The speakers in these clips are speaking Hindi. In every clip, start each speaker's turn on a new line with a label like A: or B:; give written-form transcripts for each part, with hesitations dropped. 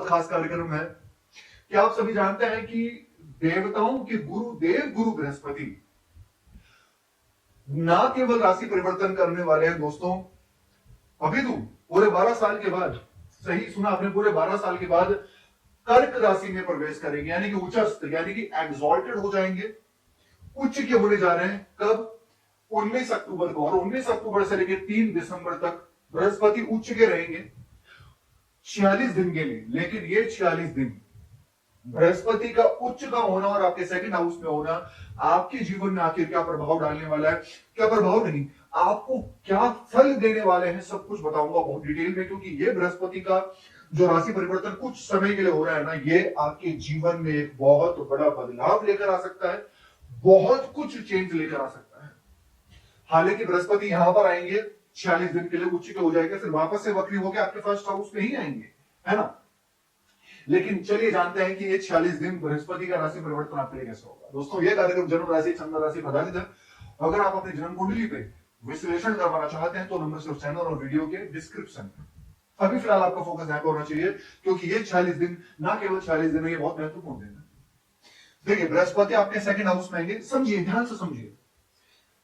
A: खास कार्यक्रम है। क्या आप सभी जानते हैं कि देवताओं के गुरुदेव गुरु बृहस्पति ना केवल राशि परिवर्तन करने वाले हैं दोस्तों, अभी तो पूरे 12 साल के बाद, सही सुना आपने, पूरे 12 साल के बाद कर्क राशि में प्रवेश करेंगे, यानी कि उच्चस्थ, यानी कि एग्जॉल्टेड हो जाएंगे, उच्च के होने जा रहे हैं। कब? 19 अक्टूबर को। और 19 अक्टूबर से लेकर 3 दिसंबर तक बृहस्पति उच्च के रहेंगे 46 दिन के लिए। लेकिन ये 46 दिन बृहस्पति का उच्च का होना और आपके सेकंड हाउस में होना आपके जीवन में आखिर क्या प्रभाव डालने वाला है, क्या प्रभाव नहीं, आपको क्या फल देने वाले हैं, सब कुछ बताऊंगा बहुत डिटेल में। क्योंकि ये बृहस्पति का जो राशि परिवर्तन कुछ समय के लिए हो रहा है ना, ये आपके जीवन में एक बहुत बड़ा बदलाव लेकर आ सकता है, बहुत कुछ चेंज लेकर आ सकता है। हालांकि बृहस्पति यहां पर आएंगे 46 दिन के लिए, उच्च के हो जाएंगे, फिर वापस से वक्री होकर आपके फर्स्ट हाउस में ही आएंगे, है ना। लेकिन चलिए जानते हैं कि ये 46 दिन बृहस्पति का राशि परिवर्तन आपके लिए कैसा होगा। दोस्तों ये कार्यक्रम जन्म राशि, चंद्र राशि प्रधारित है। अगर आप अपनी जन्म कुंडली पे विश्लेषण करवाना चाहते हैं तो नंबर सिर्फ चैनल और वीडियो के डिस्क्रिप्शन में। अभी फिलहाल आपका फोकस यहाँ पे होना चाहिए, क्योंकि ये 46 दिन ना केवल 46 दिन है, ये बहुत महत्वपूर्ण दिन है। देखिए बृहस्पति आपके सेकंड हाउस में आएंगे, समझिए, ध्यान से समझिए।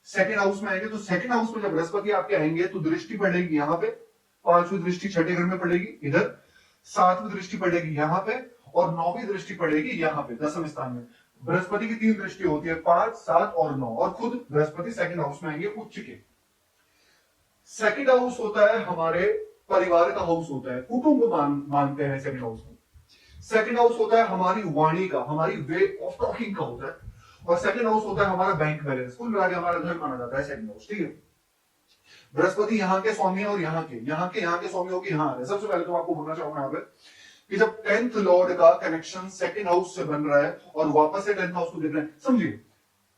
A: सेकंड हाउस में आएंगे तो सेकंड हाउस में जब बृहस्पति आपके आएंगे तो दृष्टि पड़ेगी यहाँ पे, पांचवी दृष्टि छठे घर में पड़ेगी इधर, सातवीं दृष्टि पड़ेगी यहाँ पे, और नौवीं दृष्टि पड़ेगी यहाँ पे दसम स्थान में। बृहस्पति की 3 दृष्टि होती है, 5, 7 और 9, और खुद बृहस्पति सेकंड हाउस में आएंगे उच्च के। सेकंड हाउस होता है हमारे परिवार का हाउस होता है, कुटुंब मानते हैं सेकंड हाउस को। सेकंड हाउस होता है हमारी वाणी का, हमारी वे ऑफ टॉकिंग का होता है, और सेकंड हाउस होता है हमारा बैंक बैलेंस। कुल मिला के हमारा घर माना जाता है सेकंड हाउस, ठीक है। बृहस्पति यहाँ के स्वामी है और यहाँ के स्वामी होगी यहाँ आ रहे। सबसे पहले तो आपको बोलना चाहूंगा यहाँ पे कि जब 10th लॉर्ड का कनेक्शन सेकंड हाउस से बन रहा है और वापस से 10th हाउस को देख रहे हैं, समझिए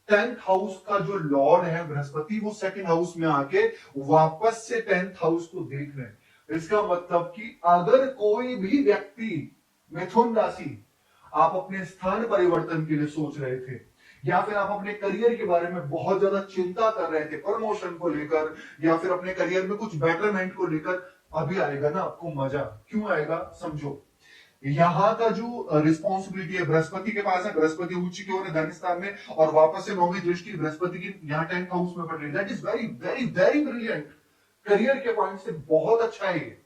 A: 10th हाउस का जो लॉर्ड है बृहस्पति, वो सेकंड हाउस में आके वापस से 10th हाउस को देख रहे हैं। इसका मतलब कि अगर कोई भी व्यक्ति मिथुन राशि आप अपने स्थान परिवर्तन के लिए सोच रहे थे, या फिर आप अपने करियर के बारे में बहुत ज्यादा चिंता कर रहे थे, प्रमोशन को लेकर या फिर अपने करियर में कुछ बेटरमेंट को लेकर, अभी आएगा ना आपको मजा। क्यों आएगा समझो। यहाँ का जो रिस्पॉन्सिबिलिटी है बृहस्पति के पास है, बृहस्पति उच्च के होने धन स्थान में, और वापस से नौवीं दृष्टि बृहस्पति की यहाँ 10th हाउस में पड़ रही है। That is very very very brilliant. Career के पॉइंट से बहुत अच्छा है ये।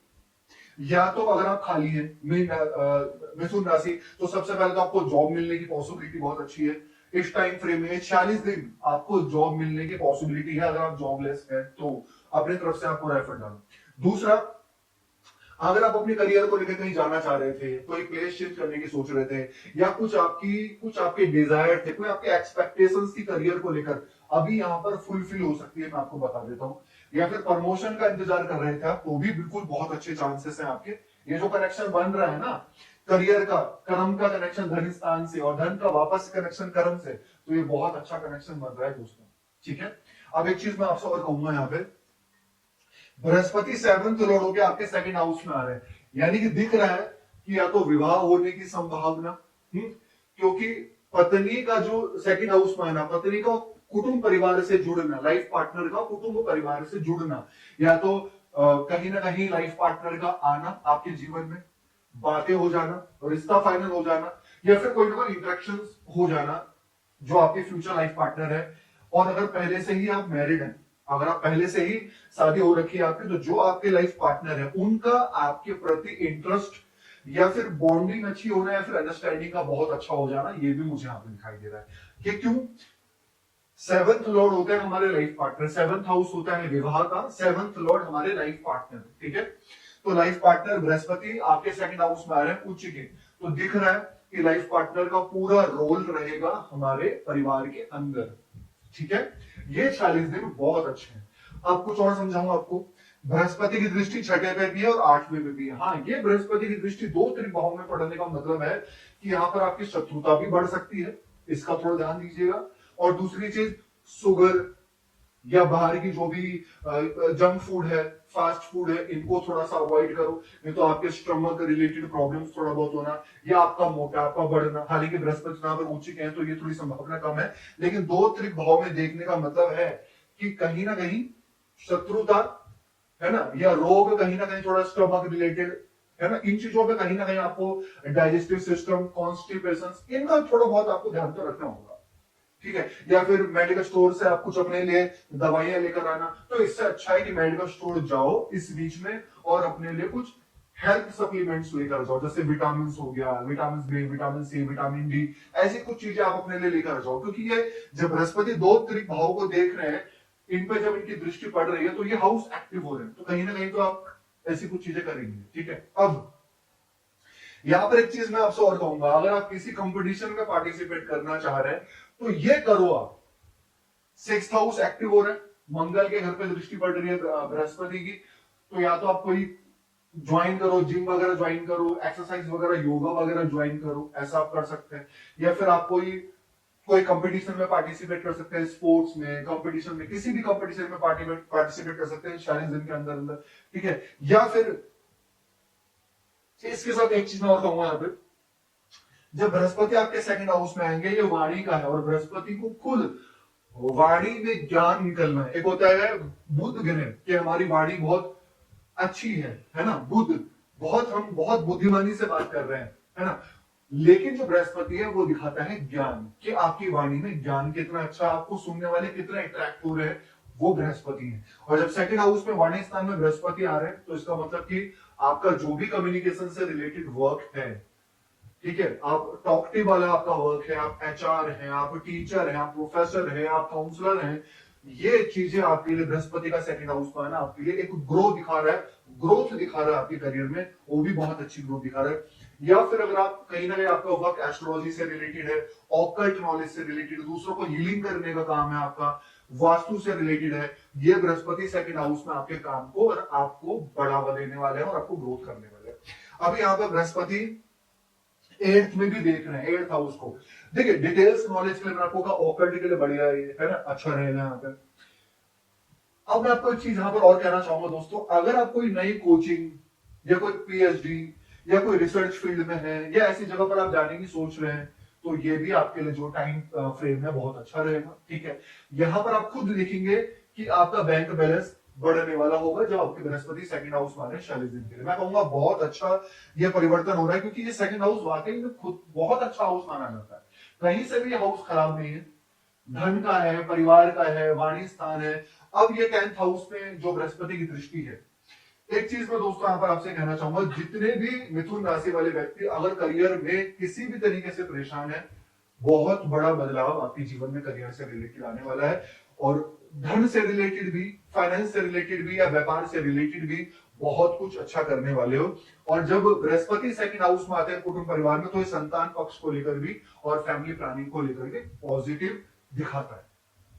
A: या तो अगर आप खाली हैं मिथुन राशि, तो सबसे पहले तो आपको जॉब मिलने की पॉसिबिलिटी बहुत अच्छी है। इस टाइम फ्रेम में 46 दिन आपको जॉब मिलने की पॉसिबिलिटी है। अगर आप जॉबलेस हैं तो अपनी तरफ से आपको रेफर डालो। दूसरा, अगर आप अपने करियर को लेकर कहीं जाना चाह रहे थे, कोई प्लेस शिफ्ट करने की सोच रहे थे, या कुछ आपके डिजायर थे, कोई आपके एक्सपेक्टेशंस थी करियर को लेकर, अभी यहाँ पर फुलफिल हो सकती है, मैं आपको बता देता हूँ। या फिर प्रमोशन का इंतजार कर रहे थे आप, तो भी बिल्कुल बहुत अच्छे चांसेस हैं आपके। ये जो कनेक्शन बन रहा है ना, करियर का, कर्म का कनेक्शन धन स्थान से, और धन का वापस कनेक्शन कर्म से, तो ये बहुत अच्छा कनेक्शन बन रहा है दोस्तों, ठीक है। अब एक चीज मैं आपसे और कहूंगा, यहाँ पे बृहस्पति 7th लॉर्ड होकर आपके सेकंड हाउस में आ रहे हैं, यानी कि दिख रहा है कि या तो विवाह होने की संभावना, क्योंकि पत्नी का जो सेकंड हाउस में आना, पत्नी का कुटुंब परिवार से जुड़ना, लाइफ पार्टनर का कुटुंब परिवार से जुड़ना, या तो कहीं ना कहीं लाइफ पार्टनर का आना आपके जीवन में, बातें हो जाना, रिश्ता फाइनल हो जाना, या फिर कोई ना कोई इंटरेक्शन हो जाना जो आपके फ्यूचर लाइफ पार्टनर है। और अगर पहले से ही आप मैरिड हैं, अगर आप पहले से ही शादी हो रखी है आपकी, तो जो आपके लाइफ पार्टनर है उनका आपके प्रति इंटरेस्ट या फिर बॉन्डिंग अच्छी होना, या फिर अंडरस्टैंडिंग का बहुत अच्छा हो जाना, ये भी मुझे यहाँ पे दिखाई दे रहा है। कि क्यों? 7th लॉर्ड होता है हमारे लाइफ पार्टनर, 7th हाउस होता है विवाह का, 7th लॉर्ड हमारे लाइफ पार्टनर, ठीक है। तो लाइफ पार्टनर बृहस्पति आपके सेकंड हाउस में आ रहे हैं उच्च के, तो दिख रहा है कि लाइफ पार्टनर का पूरा रोल रहेगा हमारे परिवार के अंदर, ठीक है। ये 40 दिन बहुत अच्छे हैं। अब कुछ और समझाऊंगा आपको। बृहस्पति की दृष्टि छठे पे भी है और 8वें पे भी है। हाँ, ये बृहस्पति की दृष्टि 2 त्रिभाव में पड़ने का मतलब है कि यहाँ पर आपकी शत्रुता भी बढ़ सकती है, इसका थोड़ा ध्यान दीजिएगा। और दूसरी चीज, शुगर या बाहर की जो भी जंक फूड है, फास्ट फूड है, इनको थोड़ा सा अवॉइड करो, नहीं तो आपके स्टमक रिलेटेड प्रॉब्लम्स थोड़ा बहुत होना, या आपका मोटापा बढ़ना। हालांकि बृहस्पति यहाँ पर उच्च के हैं तो ये थोड़ी संभावना कम है, लेकिन 2 त्रिभाव में देखने का मतलब है कि कहीं ना कहीं शत्रुता है ना, या रोग कहीं ना कहीं थोड़ा स्टमक रिलेटेड है ना। इन चीजों पे कहीं ना कहीं आपको डाइजेस्टिव सिस्टम, कॉन्स्टिपेशन, इनका थोड़ा बहुत आपको ध्यान तो रखना होगा, ठीक है। या फिर मेडिकल स्टोर से आप कुछ अपने लिए दवाइयां लेकर आना, तो इससे अच्छा है कि मेडिकल स्टोर जाओ इस बीच में और अपने लिए कुछ हेल्थ सप्लीमेंट्स लेकर जाओ, जैसे विटामिन हो गया, vitamin B, vitamin C, vitamin D, ऐसी कुछ चीजें आप अपने लिए लेकर जाओ। क्योंकि ये जब बृहस्पति दो त्रिक भाव को देख रहे हैं, इन पे जब इनकी दृष्टि पड़ रही है तो ये हाउस एक्टिव हो रहे हैं, तो कहीं ना कहीं तो आप ऐसी कुछ चीजें करेंगे, ठीक है। अब यहां पर एक चीज मैं आपसे और कहूंगा, अगर आप किसी कंपटीशन में पार्टिसिपेट करना चाह रहे हैं तो ये करो आप। सिक्स्थ हाउस एक्टिव हो रहा है, मंगल के घर पे दृष्टि पड़ रही है बृहस्पति की, तो या तो आप कोई ज्वाइन करो, जिम वगैरह ज्वाइन करो, एक्सरसाइज वगैरह, योगा वगैरह ज्वाइन करो, ऐसा आप कर सकते हैं। या फिर आप कोई कोई कंपटीशन में पार्टिसिपेट कर सकते हैं, स्पोर्ट्स में, कंपटीशन में, किसी भी कंपटीशन में पार्टिसिपेट कर सकते हैं 40 दिन के अंदर अंदर, ठीक है। या फिर इसके साथ एक चीज मैं और कहूंगा, यहाँ पे जब बृहस्पति आपके सेकंड हाउस में आएंगे, ये वाणी का है और बृहस्पति को खुद वाणी में ज्ञान निकलना है। एक होता है बुध ग्रह कि हमारी वाणी बहुत अच्छी है ना, बुध बहुत, हम बहुत बुद्धिमानी से बात कर रहे हैं, है ना। लेकिन जो बृहस्पति है वो दिखाता है ज्ञान, कि आपकी वाणी में ज्ञान कितना अच्छा, आपको सुनने वाले कितना अट्रैक्ट हो रहे हैं, वो बृहस्पति है। और जब सेकंड हाउस में वाणी स्थान में बृहस्पति आ रहे हैं, तो इसका मतलब कि आपका जो भी कम्युनिकेशन से रिलेटेड वर्क है, ठीक है, आप टॉकटिव वाला आपका वर्क है, आप एचआर हैं, आप टीचर हैं, आप प्रोफेसर हैं, आप काउंसलर हैं, ये चीजें आपके लिए बृहस्पति का सेकंड हाउस में आना आपके लिए एक ग्रोथ दिखा रहा है, ग्रोथ दिखा रहा है आपके करियर में, वो भी बहुत अच्छी ग्रोथ दिखा रहा है। या फिर अगर आप कहीं ना कहीं आपका वर्क एस्ट्रोलॉजी से रिलेटेड है, ऑकल्ट नॉलेज से रिलेटेड, दूसरों को हीलिंग करने का काम है आपका, वास्तु से रिलेटेड है, ये बृहस्पति सेकंड हाउस में आपके काम को और आपको बढ़ावा देने वाले हैं और आपको ग्रोथ करने वाले हैं। अब यहाँ पर बृहस्पति एट्थ में भी देख रहे हैं, एट्थ हाउस को। देखिए डिटेल्स नॉलेज के लिए मैं आपको कहा, ऑकल्ट के लिए बढ़िया है ना, अच्छा रहेगा यहाँ पे। अब मैं आपको एक चीज यहाँ पर और कहना चाहूंगा दोस्तों, अगर आप कोई नई कोचिंग या कोई पीएचडी या कोई रिसर्च फील्ड में है या ऐसी जगह पर आप जाने की सोच रहे हैं, तो ये भी आपके लिए जो टाइम फ्रेम है बहुत अच्छा रहेगा, ठीक है। यहाँ पर आप खुद देखेंगे कि आपका बैंक बैलेंस बढ़ने वाला होगा जब आपके बृहस्पति सेकंड हाउस में आ रहे हैं 40 दिन के लिए। मैं कहूंगा बहुत अच्छा ये परिवर्तन हो रहा है, क्योंकि ये सेकंड हाउस वाकई में खुद बहुत अच्छा हाउस माना जाता है, कहीं से भी ये हाउस खराब नहीं है, धन का है, परिवार का है, वाणी स्थान है। अब ये 10th हाउस में जो बृहस्पति की दृष्टि है, एक चीज मैं दोस्तों यहाँ पर आपसे कहना चाहूंगा, जितने भी मिथुन राशि वाले व्यक्ति अगर करियर में किसी भी तरीके से परेशान है, बहुत बड़ा बदलाव आपके जीवन में करियर से रिलेटेड आने वाला है। और धन से रिलेटेड भी, फाइनेंस से रिलेटेड भी या व्यापार से रिलेटेड भी बहुत कुछ अच्छा करने वाले हो। और जब बृहस्पति सेकंड हाउस में आते हैं कुटुंब परिवार में, तो ये संतान पक्ष को लेकर भी और फैमिली प्लानिंग को लेकर भी पॉजिटिव दिखाता है,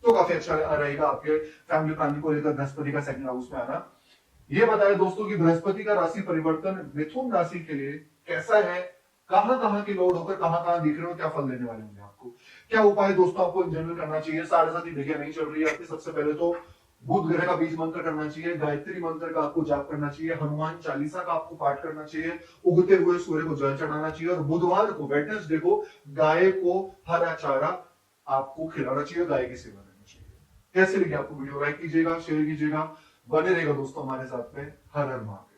A: तो काफी अच्छा रहेगा आपके फैमिली प्लानिंग को लेकर बृहस्पति का सेकंड हाउस में आना। ये बताया दोस्तों कि बृहस्पति का राशि परिवर्तन मिथुन राशि के लिए कैसा है, कहां कहां की लोड होकर कहां कहां दिख रहे हो, क्या फल देने वाले होंगे आपको, क्या उपाय दोस्तों आपको इन जनरल करना चाहिए। 7.5 घड़ियां नहीं चल रही है आपकी, सबसे पहले तो बुध ग्रह का बीज मंत्र करना चाहिए, गायत्री मंत्र का आपको जाप करना चाहिए, हनुमान चालीसा का आपको पाठ करना चाहिए, उगते हुए सूर्य को जल चढ़ाना चाहिए, और बुधवार को, वेडनेसडे को गाय को हरा चारा आपको खिलाना चाहिए, गाय की सेवा करनी चाहिए। कैसे लगी आपको वीडियो, लाइक कीजिएगा, शेयर कीजिएगा, बने रहेगा दोस्तों हमारे साथ में। हर हर महादेव।